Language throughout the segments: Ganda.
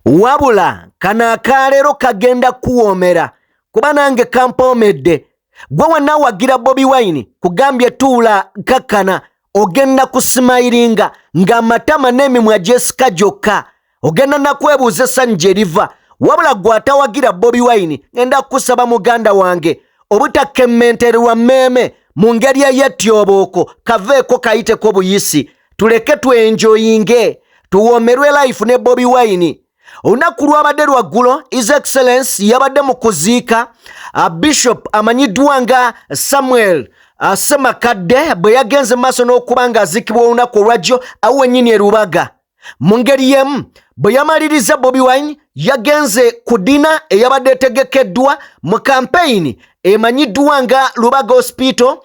Wabula kana akalero kagenda kuwomera kuba nange kampomedde gwe wenna wagira Bobi Wine kugambye tuula kakkana ogenda kusimayiringa ng'amatama n'emimwa Jessica gyokka ogenda nakwebuuza essanyu gye liva wabula gwe atawagira Bobi Wine ngenda kusaba muganda wange obutakemmentererwa mmeeme mu ngeri ey'ettyobooko kaveeko kayiteko buyisi tuleke twenjoyinge tuwoomerwe life ne Bobi Wine. Olunaku lwabadde lwaggulo His Excellence yabadde mu kuziika Bishop amanyiddwa nga Samuel Semakadde bwe yagenze maaso n'okuba ng'aziikibwa olunaku olwajjo awo wennyini e Lubaga. Mu ngeri y'emu bwe yamaliriza Bobi Wine yagenze ku dina eyabadde etegekeddwa mu kampeyini emanyiddwa nga Lubaga Hospital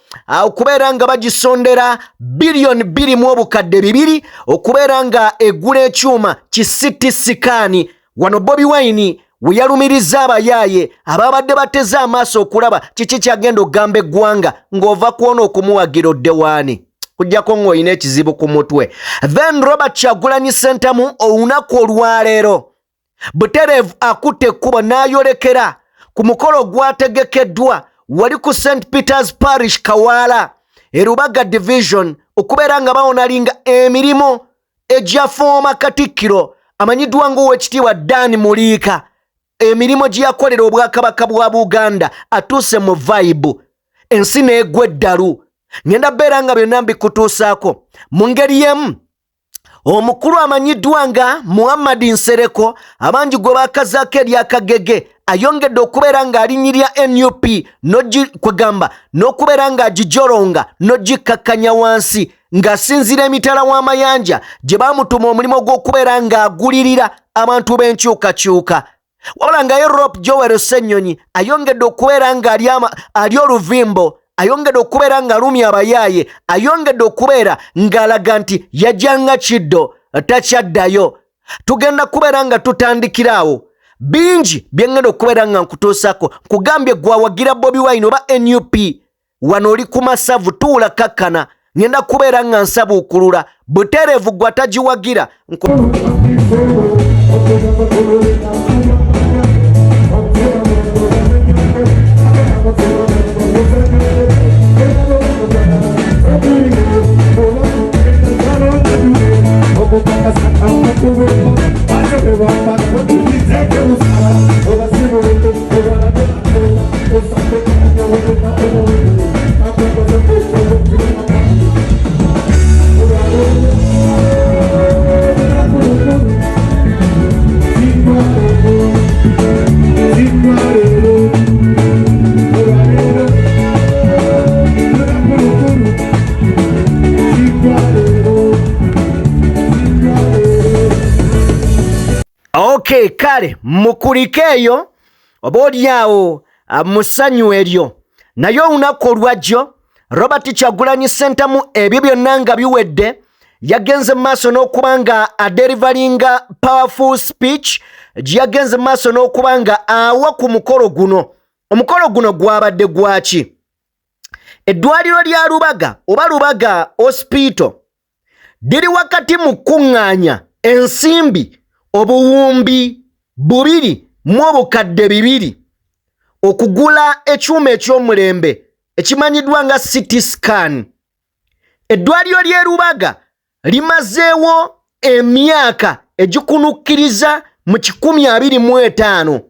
okubeera nga bagisondera biliyoni 2.2 okubeera nga egula ekyuma ki CT sikaani. Wano Bobi Wine we yalumiriza abayaaye ababadde bateze amaaso okulaba kiki kyagenda okugamba eggwanga ng'ova kwona okumuwagira oddewaani kujjako ng'olina ekizibu ku mutwe. Then Robert Kyagulanyi Ssentamu olunaku olwaleero butereevu akutte ekkubo n'ayolekera ku mukolo gwategekeddwa wali ku St Peters Parish Kawaala e Lubaga Division okubeera nga bawonalinga emirimu egya fooma Katikkiro amanyiddwa ng'Oweekitiibwa Dan Muliika emirimu gye yakolera obwakabaka bwa Buganda atuuse mu vibe ensi n'egwa eddalu. Ngenda beera nga byonna mbikutuusaako mu ngeri y'emu. Omukulu amanyiddwa nga Muhammad Nsereko abangi gwe baakazaako eryakagege ayongedde okubeera ng'alinyirya NUP kwegamba n'okubeera ng'agijolonga n'ogikkakkanya wansi ng'asinzira emitala w'amayanja gye baamutuma omulimu gw'okubeera ng'agulirira abantu b'enkyukakyuka. Wabula nga Europe Joel Ssennyonyi ayongedde okubeera ng'ali oluvimbo ayongedde okubeera ng'alumya abayaaye ayongedde okubeera ng'alaga nti yajjanga kiddo takyaddayo. Tugenda kubeera nga tutandikiraawo bingi byengenda okubeera nga nkutuusako nkugambye gwawagira Bobi Wine oba NUP wano oli ku masavu tuula kakkana ngenda kubeera nga nsabuukulula butereevu gwa tagiwagira Okay, kale mukulike eyo oba olyawo musanyu eryo. Naye olunaku olwajjo Robert Kyagulanyi Ssentamu ebyo byonna nga biwedde yagenze maaso n'okuba nga aderivalinga powerful speech gye yagenze maaso n'okuba nga awa ku mukolo guno. Omukolo guno gwabadde gwaki? Eddwaliro lya Lubaga oba Lubaga Hospital liri wakati mu kuŋŋaanya ensimbi obuwumbi 2.2 okugula ekyuma eky'omulembe ekimanyiddwa nga CT scan. Eddwaliro ly'e Lubaga limazeewo emyaka egikunukkiriza mu 2025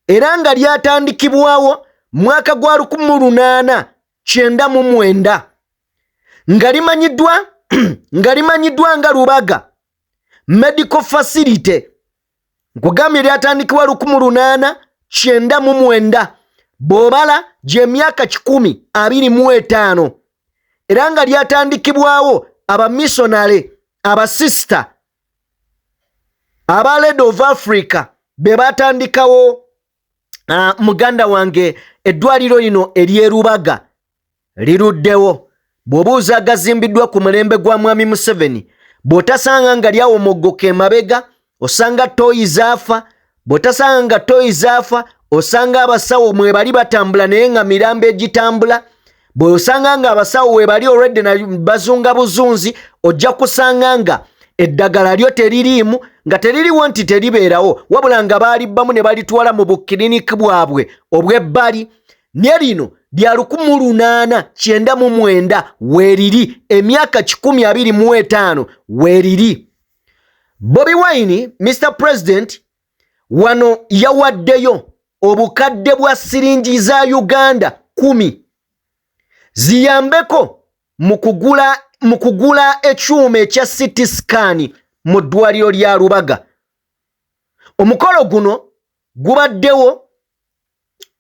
era nga lyatandikibwawo mwaka gwa 1899 nga limanyiddwa nga Lubaga Medical Facility. Nkugambye lyatandikibwa 1899 bw'obala gy'emyaka 1025 era nga lyatandikibwawo abamisonale abasista aba Red of Africa be batandikawo muganda wange eddwaliro lino ery'erubaga liruddewo. bw'obuuza agazimbiddwa ku mulembe gwa mwami Museveni, bw'otasanga nga lyawomoggoka emabega osanga toyi zaafa, bw'otasanga nga toyi zaafa osanga abasawo mwe bali batambula naye nga mirambo egitambula, bw'osanga nga abasawo we bali already na bazunga buzunzi, ojja kusanga nga eddagala lyo teririimu, nga teririwo nti teribeerawo, wabula nga baalibbamu ne balitwala mu bukiriniki bwabwe obw'ebbali. Nye lino lya 1899 weeriri, emyaka 125 weeriri. Bobi Wine, Mr. President, wano yawaddeyo obukadde bwa siringi za Uganda 10 ziyambeko mu kugula ekyuma ekya CT scan mu ddwaliro lya Lubaga. Omukolo guno gubaddewo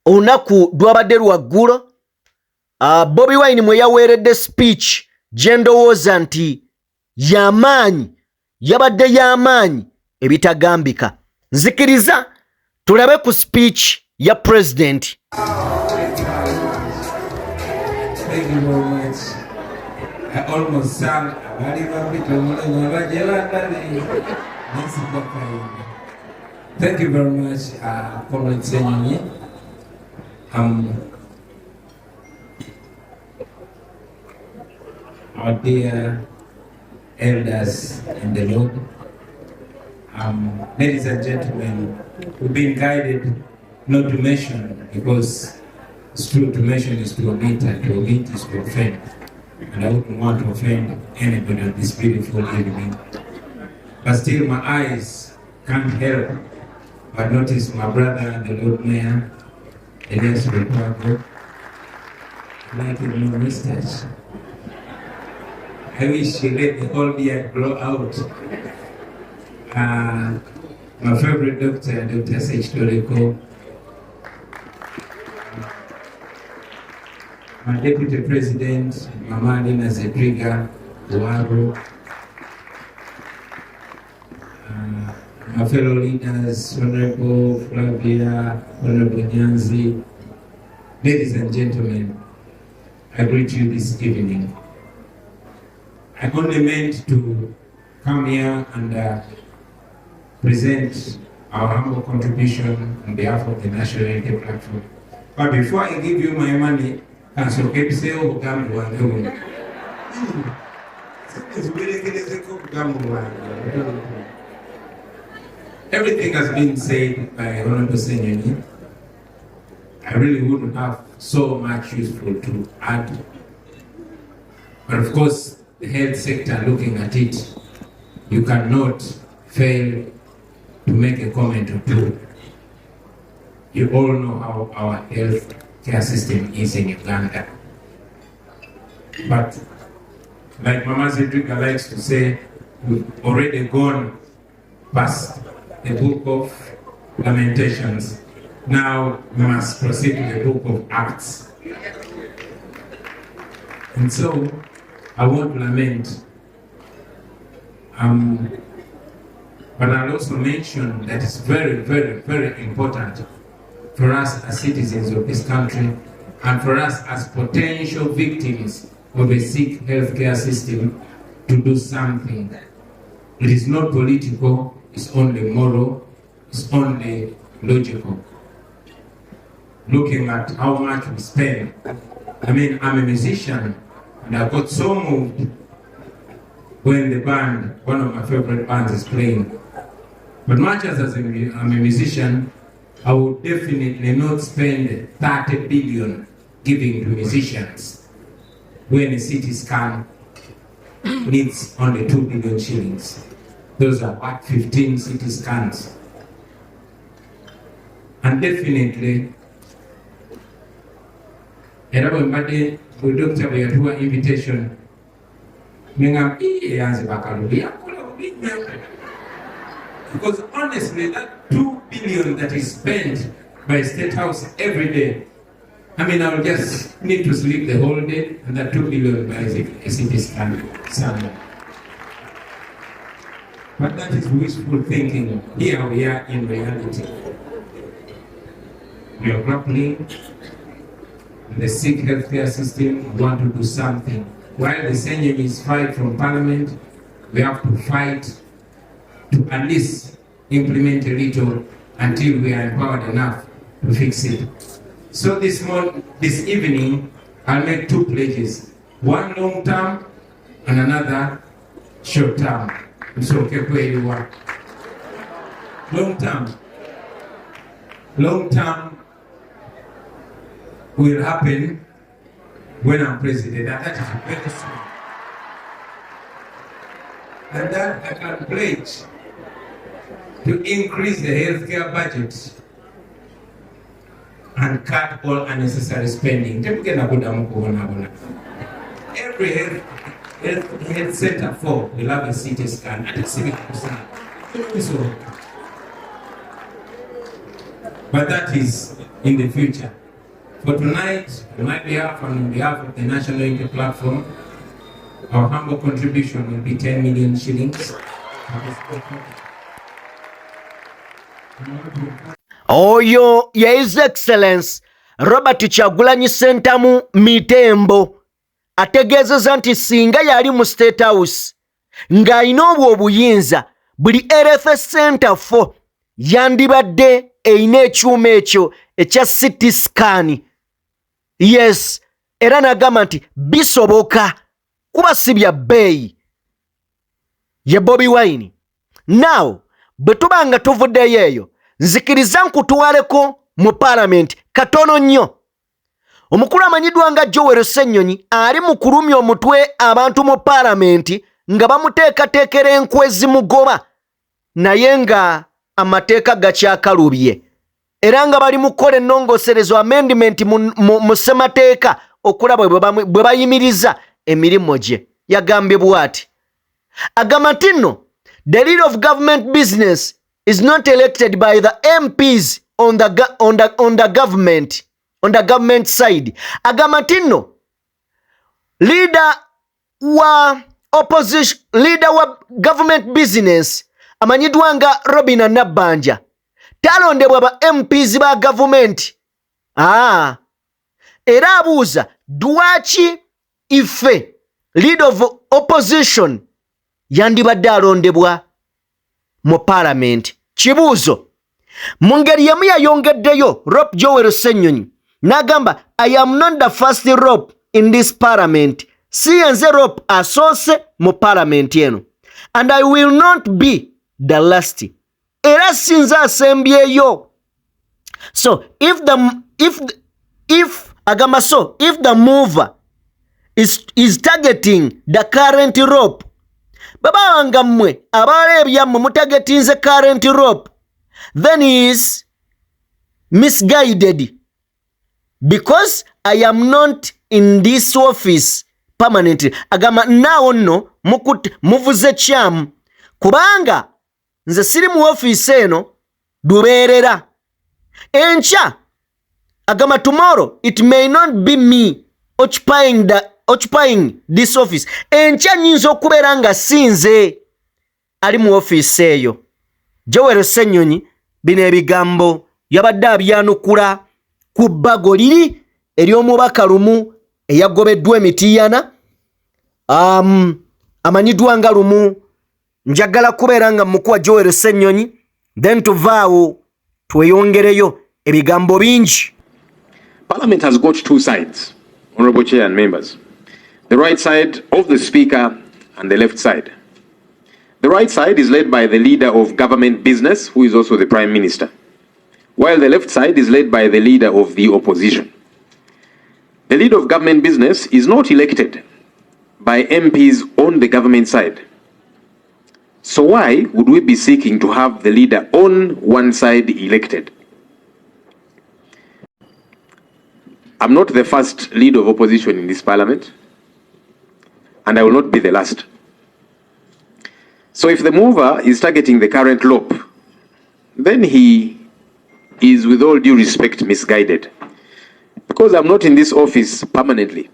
olunaku lwabadde lwaggulo. Bobi Wine mwe yaweeredde speech gye ndowooza nti y'amaanyi, yabadde y'amaanyi ebitagambika. Nzikiriza tulabe ku speech ya president. Thank you very much. I almost sang Thank you very much, Agesanyu. Our dear elders in the Lord, ladies and gentlemen, we've been guided not to mention, because it's true, to mention is to omit, and to omit is to offend. And I wouldn't want to offend anybody on this beautiful evening. But still my eyes can't help but notice my brother, the Lord Mayor, Elias Rupako, like no mustache. I wish he let the whole beard grow out. My favorite doctor, Dr. Sechtoreko, my deputy president, Mama Lina Zetriga, Uwaru, my fellow leaders, Honorable Flavia, Honorable Nyanzi, ladies and gentlemen, I greet you this evening. I only meant to come here and present our humble contribution on behalf of the National Unity Platform. But before I give you my money, everything has been said by Honorable Senyoni. I really wouldn't have so much useful to add. But of course, the health sector, looking at it, you cannot fail to make a comment or two. You all know how our health care system is in Uganda. But like Mama Zedrika likes to say, we've already gone past the book of Lamentations. Now we must proceed to the book of Acts. And so I won't lament, but I'll also mention that it's very, very, very important for us as citizens of this country, and for us as potential victims of a sick healthcare system, to do something. It is not political, it's only moral, it's only logical. Looking at how much we spend. I mean, I'm a musician, and I got so moved when the band, one of my favorite bands, is playing. But much as I'm a musician, I would definitely not spend 30 billion giving to musicians when a CT scan needs only 2 billion shillings. Those are what, 15 CT scans. And definitely, the doctor will do an invitation. Because honestly, that 2 billion that is spent by State House every day, I mean, I'll just need to sleep the whole day, and that 2 billion buys a CT scan somewhere. But that is wishful thinking. Here we are in reality. We are grappling the sick healthcare system. We want to do something. While the Senyumis fight from Parliament, we have to fight to at least implement a little until we are empowered enough to fix it. So this evening, I'll make two pledges. One long term and another short term. So okay, where you are. Long term will happen when I'm president, and that is very soon. And then I can pledge to increase the healthcare budget and cut all unnecessary spending. Every health center for will have a CT scan and a civic scan. But that is in the future. For tonight, on my behalf and on behalf of the National Unity Platform, our humble contribution will be 10 million shillings. Oyo ya His Excellence Robert Kyagulanyi Ssentamu Mitembo ategeezezza nti singa yali mu State House ng'alina obwo obuyinza buli health center 4 yandibadde eyina ekyuma ekyo ekya CT scan. Yes, era n'agamba nti bisoboka kuba si bya bbeeyi. Ye Bobi Wine. Now bwe tuba nga tuvuddeyo eyo nzikiriza nkutwaleko mu Parliament katono nnyo. Omukulu amanyiddwa nga Joel Ssenyonyi ali mu kulumya omutwe abantu mu Parliament nga bamuteekateekera enkwe zimugoba naye nga amateeka gakyakalubye era nga bali mu kukola ennongooserezo amendment mu ssemateeka okulaba bwe bayimiriza emirimu gye. Yagambye bw'ati, agamba nti nno the leader of government business is not elected by the MPs on the government side. Agamba nti nno leader wa government business amanyiddwa nga Robina Nabbanja talondebwa ba MPs ba government. Era abuuza dwaki ife leader of opposition yandibadde alondebwa mu Parliament. Kibuuzo, mu ngeri yemu yayongeddeyo Rope Joel Ssenyonyi n'agamba I am not the first rope in this Parliament. Si yenze rope asoose mu Parliament eno, and I will not be the last. Era sinza asembyeyo. So if the mover is targeting the current rope, baba wanga mmwe abala ebyammwe mutagetinze current rope, then he is misguided, because I am not in this office permanently. Agamba naawo nno muvuze kyamu kubanga nze siri mu office eno lubeerera. Enkya agamba tomorrow it may not be me occupying this office. Enkya nyinza okubeera nga sinze ali mu office eyo. Joel Ssenyonyi bino ebigambo yabadde abyanukula ku bbago liri ery'omubaka lumu eyagobeddwa emitiiyana amanyiddwa nga lumu. Njagala kubeera nga mukuwa Joel Ssenyonyi then tuvaawo tweyongereyo ebigambo bingi. Parliament has got two sides, Honorable Chair and members. The right side of the Speaker and the left side. The right side is led by the leader of government business, who is also the Prime Minister, while the left side is led by the leader of the opposition. The leader of government business is not elected by MPs on the government side. So why would we be seeking to have the leader on one side elected? I'm not the first leader of opposition in this Parliament, and I will not be the last. So if the mover is targeting the current lope, then he is, with all due respect, misguided, because I'm not in this office permanently.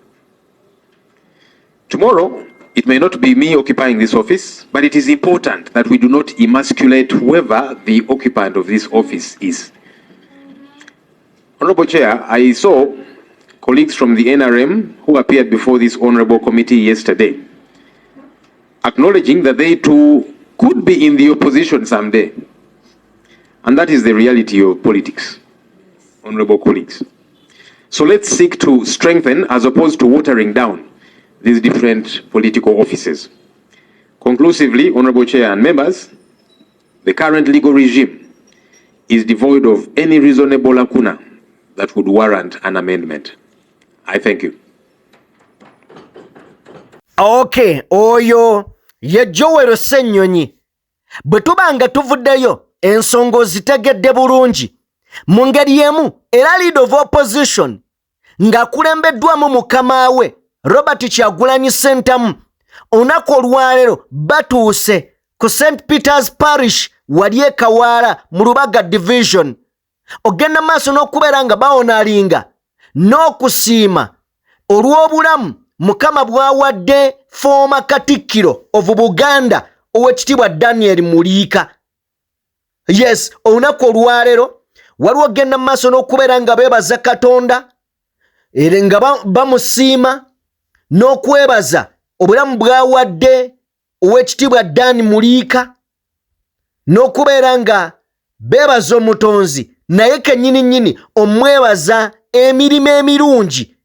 Tomorrow, it may not be me occupying this office, but it is important that we do not emasculate whoever the occupant of this office is. Honorable Chair, I saw colleagues from the NRM who appeared before this honorable committee yesterday, acknowledging that they too could be in the opposition someday. And that is the reality of politics, honorable colleagues. So let's seek to strengthen as opposed to watering down these different political offices. Conclusively, honorable Chair and members, the current legal regime is devoid of any reasonable lacuna that would warrant an amendment. I thank you. Okay, oyo ye Joel Ssenyonyi. Bwe tubanga tuvuddeyo ensonga zitegedde bulungi mu ngeri y'emu era leader of opposition ng'akulembeddwamu mukama we Robert Kyagulanyi Ssentamu olunaku olwaleero batuuse ku St. Peter's Parish wali e Kawaala mu Lubaga Division. Ogenda maaso n'okubeera nga bawonaalinga n'okusiima olw'obulamu Mukama bw'awadde former Katikkiro of Buganda Oweekitiibwa Daniel Muliika. Yes, olunaku olwaleero waliwo ogenda maaso n'okubeera nga beebaza Katonda era nga bamusiima n'okwebaza obulamu bw'awadde Oweekitiibwa Daniel Muliika n'okubeera nga beebaza omutonzi naye kennyini omwebaza emirimu emirungi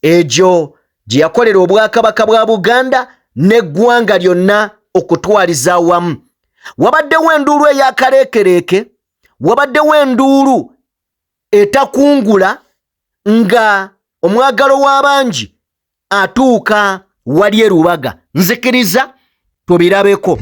egyo gye yakolera obwakabaka bwa Buganda n'eggwanga lyonna okutwaliza awamu. Wabaddewo enduulu ey'akaleekereeke, wabaddewo enduulu etakungula nga omwagalo w'abangi atuuka wali e Lubaga. Nzikiriza tubirabeko.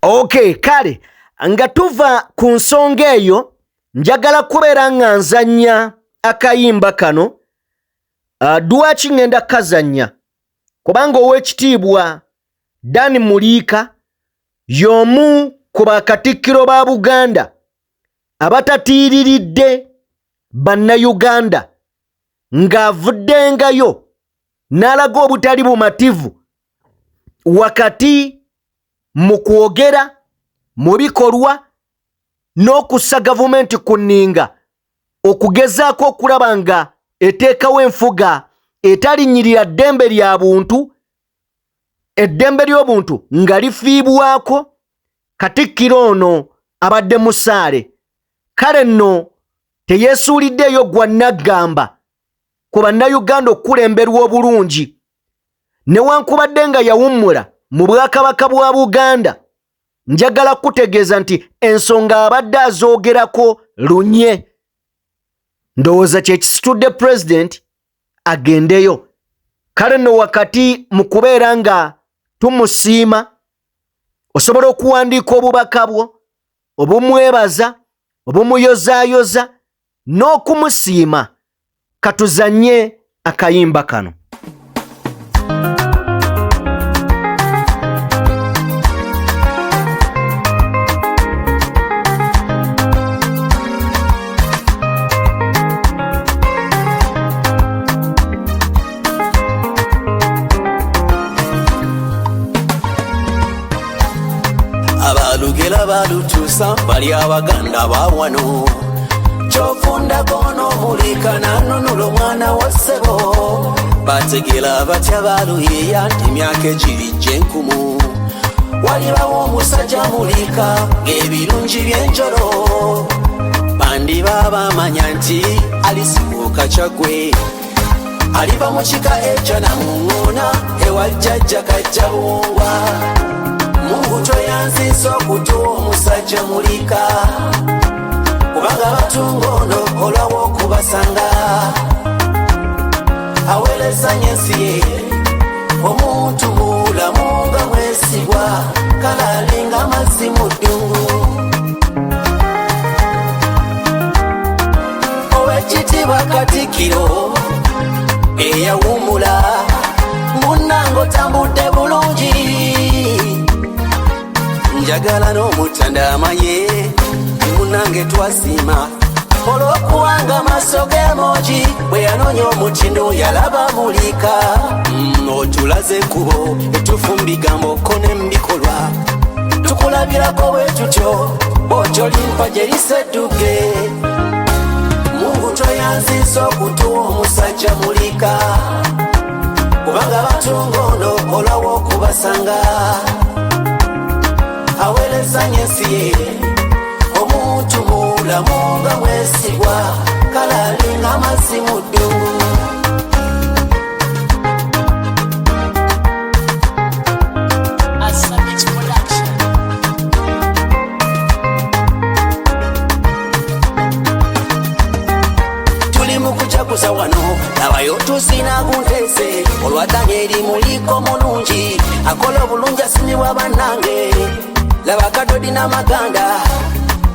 Okay, kale nga tuva ku nsonga eyo njagala kubeera nga nzanya akayimba kano dwaki ngenda kazanya kubanga Oweekitiibwa Daniel Muliika y'omu ku bakatikkiro ba Buganda abatatiiriridde bannayuganda ng'avuddengayo n'alaga obutali bumativu wakati mu kwogera mu bikolwa n'okussa gavumenti ku nninga okugezaako okulaba nga eteekawo enfuga etalinyirira ddembe lya buntu, eddembe ly'obuntu nga lifiibwako. Katikkiro ono abadde musaale, kale nno teyeesuuliddeeyo gwa naggamba ku bannayuganda okukulemberwa obulungi newankubadde nga yawummula mu bwakabaka bwa Buganda. Njagala kutegeeza nti ensonga abadde azoogerako lunye. Ndowooza kye kisitudde President agendeyo. Kale nno wakati mu kubeera nga tumusiima osobola okuwandiika obubaka bwo obumwebaza obumuyozaayoza n'okumusiima. Katuzanye akayimba kano. Abalugela balutuusa bali abaganda bawano kyofunda kono mulika nanunula omwana wa ssebo bategera batya baluyeya nti emyaka egirijja enkumu walibawo omusajja mulika ng'ebirungi by'enjolo bandiba bamanya nti alisibuuka kyagwe aliva mu kika ekyo namuŋŋoona ewajjajja kajja buwungwa Mungu toyanziza okutuwa omusajja mulika kubanga batungono olwawo okubasanga aweerezanya ensi ye omuntu mulamu nga mwesigwa kalalinga amazzi mu ddungu Owekitiibwa Katikkiro eyawummula munnange otambudde bulungi njagala n'omutandama ye munnange twasiima olw'okuwanga amaaso g'emogi bwe yanoonya omutindo yalaba mulika otulaze ekkubo etuufu mu bigambo ko ne mu bikolwa tukulabirako bwe tutyo bw'otyolimpa gye lisedduge Mungu toyanziza okutuwa omusajja mulika kubanga batungono olwawo okubasanga aweerezanya ensi ye omuntu mulamu nga mwesigwa kalalinga amazzi mu ddungu tuli mu kujaguza wano nabayo tusina kunteese olwadanya eri muliko mulungi akola obulungi asimibwa bannange laba kadodi n'amaganda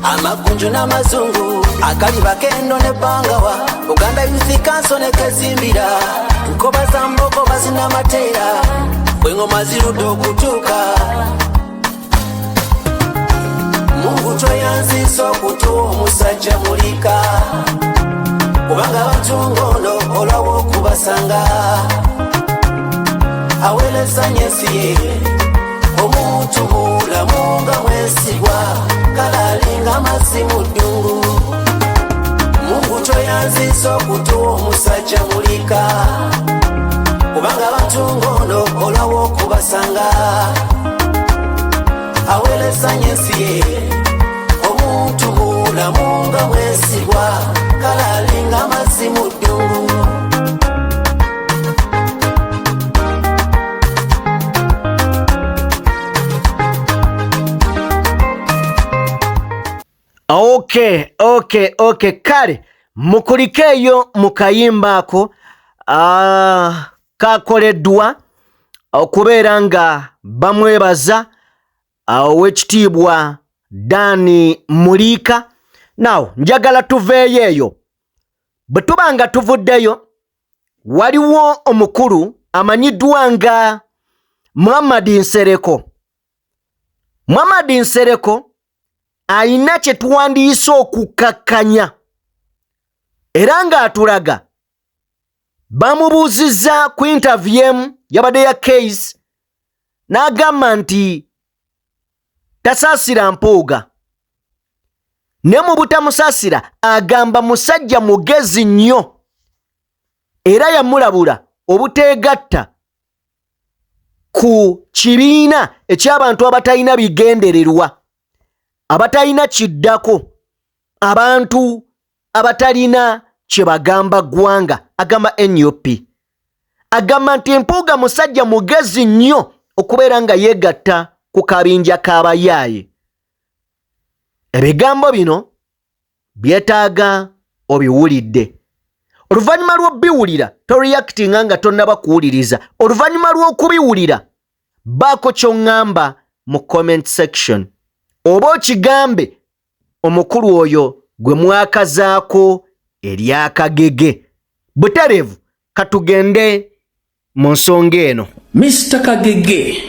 amagunju n'amazungu akaliba kendo ne bangawa Uganda Youth Council ne kezimbira nkoba za mboko bazina mateera bwengoma zirudde okutuuka Mungu toyanziza okutuwa omusajja mulika kubanga batungono olwawo okubasanga aweerezanya ensi ye omuntu mulamu nga mwesigwa kalalinga amazzi mu ddungu Mungu toyanziza okutuwa omusajja mulika kubanga batungono olwawo okubasanga aweerezanya ensi ye omuntu mulamu nga mwesigwa kalalinga amazzi mu ddungu Okay. Kale mukulike eyo mu kayimba ako kakoleddwa okubeera nga bamwebaza owekitiibwa Dani Mulika. Now njagala tuveeyo eyo. Bwe tuba nga tuvuddeyo waliwo omukulu amanyiddwa nga Muhammad Nsereko ayina kye tuwandiise okukakkanya era ng'atulaga bamubuuzizza ku interview yabadde ya case n'agamba nti tasaasira mpuuga ne mu butamusaasira agamba musajja mugezi nnyo era yamulabula obuteegatta ku kibiina eky'abantu abatalina bigendererwa abatalina kiddako abantu abatalina kye bagamba ggwanga agamba NUP agamba nti empuuga musajja mugezi nnyo okubeera nga yeegatta ku kabinja k'abayaaye. Ebigambo bino byetaaga obiwulidde. Oluvannyuma lw'obiwulira toreactinga nga tonnaba kuwuliriza. Oluvannyuma lw'okubiwulira baako ky'oŋŋamba mu comment section oba okigambe omukulu oyo gwe mwakazaako eryakagege. Buterevu katugende mu nsonga eno. Mr. Kagege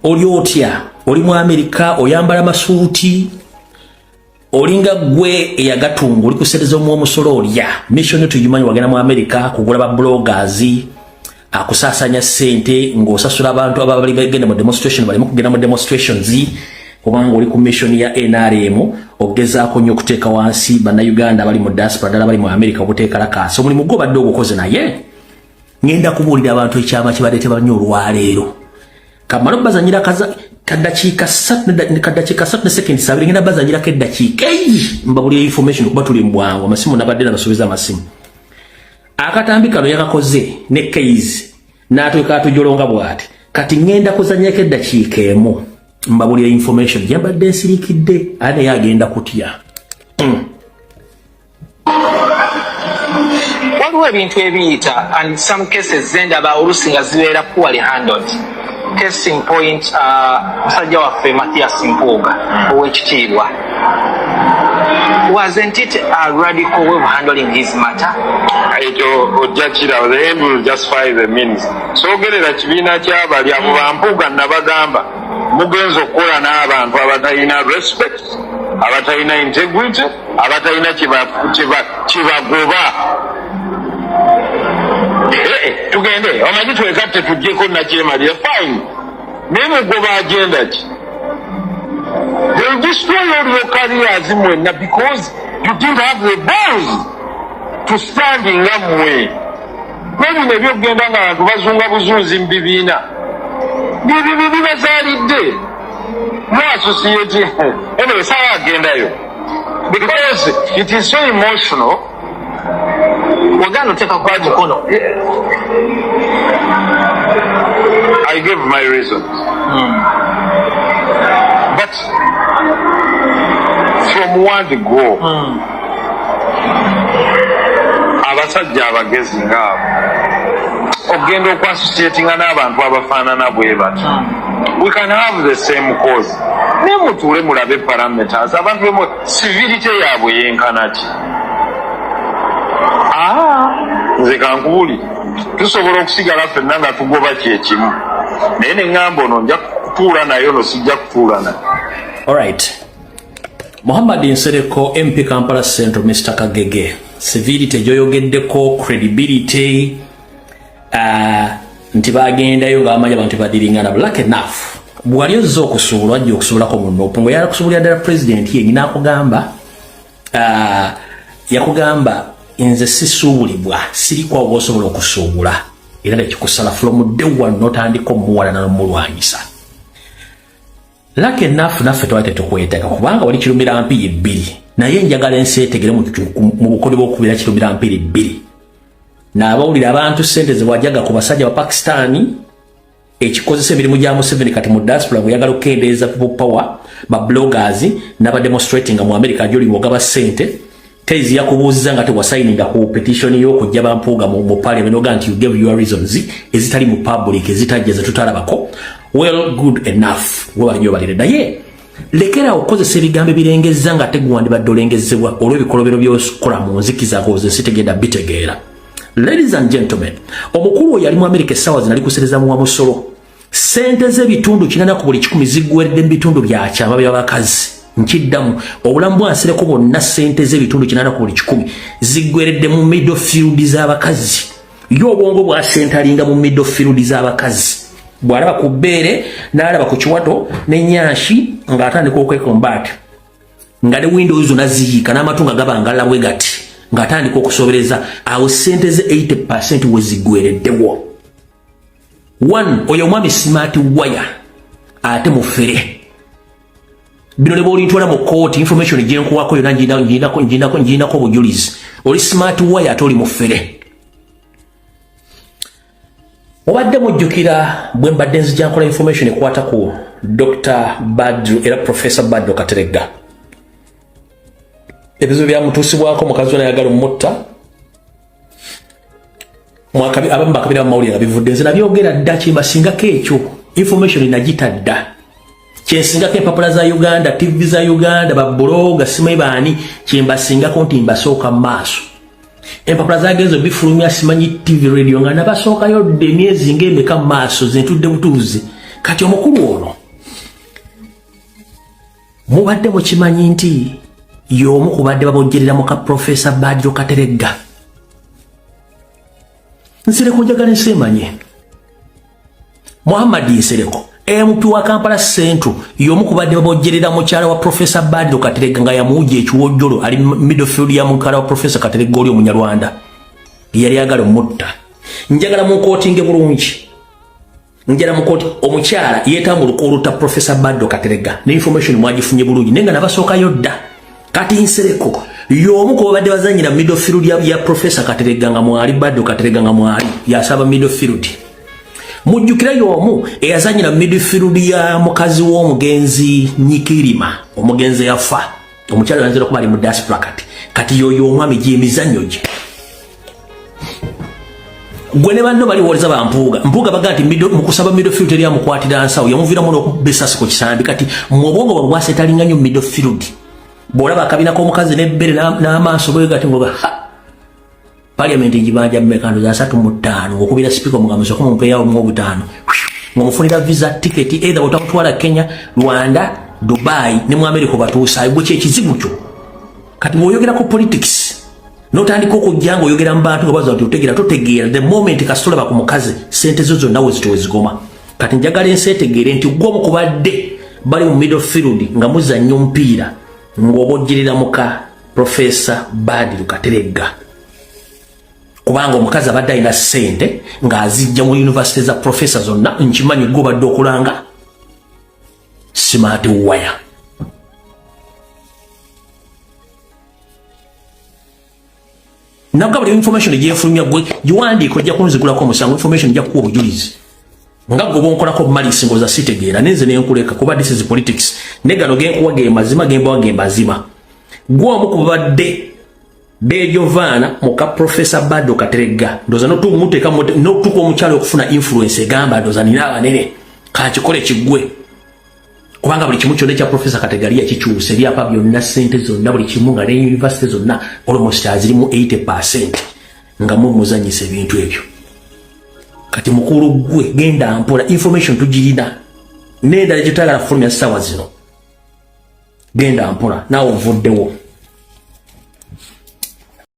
oli otya? Oli mu Amerika, oyambala masuuti, olinga gwe eyagatunga, oli kusereza omusolo olya. Mission tugimanyi wagenda mu Amerika kugula ba bloggers, akusasanya sente ng'osasula abantu abali bagenda mu demonstration bali mu kugenda mu demonstrations kubanga oli ku mission ya NRM ogezaako nnyo okuteeka wansi bannayuganda bali mu diaspora ddala bali mu Amerika obuteeka lakaasi. Omulimu gwo badde ogukoze naye ngenda kubuulira abantu ekyama kibadde tebanyo olwaleero. Kamala bazanyira kadakiika 3 ne seconds abiri ngenda bazanyira keddakiika mbabulira information kuba tuli mbwangu amasimu nabadde nabasuubiza amasimu. Akatambi kano yakakoze ne case n'atweka atujolonga bw'ati kati ngenda kuzanya keddakiika emu mbabulira information yabadde nsirikidde ane yagenda kutya. Waliwo ebintu ebiyita and some cases zendaba oluusi nga zibeera poorly handled. Case in point, musajja waffe Mathias Mpuuga ow'ekitiibwa. Wasn't it a radical way of handling his matter? The end will justify the means. So gerera kibiina ky'abali abo Mpuuga nabagamba mugenzo okukola n'abantu abatalina respect, abatalina integrity, abatalina kibagoba. Tugende omanyi twekatte tujjeko nakyemalira fine naye mugoba agenda ki? They will destroy all your careers mwenna because you didn't have the balls to stand nga mmwe. Nebino ebyokugenda nga abantu bazunga buzunzi mu bibiina bibyo bibazaalidde no associate anyway sawa agendayo because it is so emotional. Wagano teka kwa mukono. I gave my reasons. But from word go, abasajja abagezi ngaabo ogenda okwassociatinga n'abantu abafaanana bwe bati. We can have the same cause. Ne mutuule mulabe parameters abantu bemu civility yaabwe yenkana ki? Nze kankubuli tusobola okusigala ffenna nga tugoba kyekimu naye ne ŋŋamba ono nja kutuula naye ono sijja kutuula naye. Alright. Muhammad Nsereko MP Kampala Central Mr. Kagege. Civility gyoyogeddeko credibility nti bagendayo ng'amanyi abantu badiringana black enough. Bwali ozza okusuubula ajja okusuubulako munno opungo yala kusuubulira ddala president yennyina akugamba yakugamba nze sisuubulibwa sirikwa oba osobola okusuubula era nekikusala from day one n'otandika omuwalana n'omulwanyisa. Lucky enough naffe twali tetukwetega kubanga wali kilumira mpiri 2 naye njagala ensi etegere mu bukole bw'okubeera kilumira mpiri 2 n'abawulira abantu ssente ze bwajjaga ku basajja ba Pakistani ekikozesa emirimu gya Museveni kati mu diaspora bweyagala okukendeeza people power ba bloggers n'aba demonstrating mu America ajoli wogaba ssente. Tezi yakubuuziza nga tewasayininga ku petition y'okujja Bampuuga mu parliament oga nti you gave your reasons ezitali mu public ezitajja ze tutalabako. Well, good enough. Webanyo balire naye lekera okozesa ebigambo birengezza nga teguwandi badde olengezebwa olw'ebikolobero by'okola mu nzikiza koze sitegenda bitegeera. Ladies and gentlemen, omukulu oyo yali mu America essaawa zinali kusereza mu wamusolo. Ssente z'ebitundu 4 ziggweredde mu bitundu byakyama by'abakazi. Nkiddamu obulamu bwansereko bonna ssente z'ebitundu 4 ziggweredde mu middlefield z'abakazi. Yo obwongo bwa sentalinga mu middlefield z'abakazi. Bwalaba ku bbeere n'alaba ku kiwato n'ennyanshi ng'atandika okwekombaati nga ne windows zonna ziyiika n'amatunga gabangala bwe gati ng'atandika okusobereza awo ssente ze 80% we ziggwereddewo. Oyo omwami smart wire ate mufere bino ne bw'olintwala mu kooti information gyenkuwako yonna nginako obujulizi oli smart wire ate oli mufere. Obadde mujjukira bwe mbadde nzija nkola information ekwata ku Dr. Badru era Professor Badru Kateregga. Ebizibu byamutuusibwako mukazi we n'ayagala omutta abamu bakabira mu mawulire nga bivudde nze nabyogera dda kimbasingako ekyo information nagita dda Kyensinga empapula za Uganda, TV za Uganda, babloga simanyi baani kyembasinga konti mbasooka maaso. Empapula zagezo bifulumya simanyi TV radio nga nabasookayo dde myezi ng'emeka maaso zentudde butuuzi. Kati omukulu ono mubadde mukimanyi nti y'omu kubadde babojjerera muka Professor Badru Kateregga. Nsereko njagala nsemanye Muhammad Nsereko MP wa Kampala Central y'omu kubadde babojjerera mukyala wa Professor Badru Kateregga nga yamuwujja ekiwojjolo ali midfield ya mukyala wa Professor Kateregga oli Omunyarwanda yali agala mutta. Njagala munkootinge bulungi. Njagala munkoti omukyala yeetambuluka oluta Professor Badru Kateregga ne information mwagifunye bulungi nenga nabasookayo dda. Kati Nsereko y'omu ku babadde bazanyira midfield ya Professor Kateregga nga mwali Badru Kateregga nga mwali yasaba midfield. Mujjukira y'omu eyazanyira midfield ya mukazi w'omugenzi Nyikirima omugenzi yafa omukyala yanzira kuba ali mu diaspora kati yoyo omwami gy'emizannyo gye. Gwe ne banno baliwoleza bampuuga baga nti mu kusaba midfield eri amukwatira nsawo yamuviiramu n'okubesasi ku kisambi kati mu bwongo bwe bwasetalinga nnyo midfield. Bw'olaba akabina k'omukazi n'ebbere n'amaaso bwe gati ngoga Parliament njibanja mmekando za 3 okubira speaker omugambo so mu mpeya mu 5 ngomufunira visa ticket either otamutwala Kenya, Rwanda, Dubai ne mu America batuusa ibwe kyekizibu kyo. Kati bw'oyogera ku politics notandika okujja ng'oyogera mu bantu nga baza otegeera totegeera the moment kasitula ku mukazi sente zo zonna wezigoma. Kati njagala ensi etegeere nti gwo mukubadde bali mu midfield nga muzannya omupiira ng'obojjerera muka Professor Badru Kateregga. Kubanga omukazi abadde alina ssente ng'azijja mu university za professor zonna nkimanyi gwe obadde okulanga smart wire. Nabwa buli information egyefulumya gwe giwandiika ojja kunzigulako omusango information ejja kuwa obujulizi. Nga gwe bonkolako malisi ngoza sitegeera nenze nenkuleka kuba this is politics. Ne gano genkuwa ge mazima gemba ge mazima. Gwe omu ku babadde Bejovana muka Professor Badru Kateregga ndoza notumuteka notuko omukyalo okufuna influence egamba ndoza nina abanene kakikole kigwe kubanga buli kimu kyonna kya Professor Kateregga yakikyuse byapa byonna ssente zonna buli kimu nga ne university zonna almost azirimu 80% nga muzanyisa ebintu ebyo. Kati mukulu gwe genda mpola information tugirina nenda ekitagala fulumya sawa zino genda mpola nawo ovuddewo.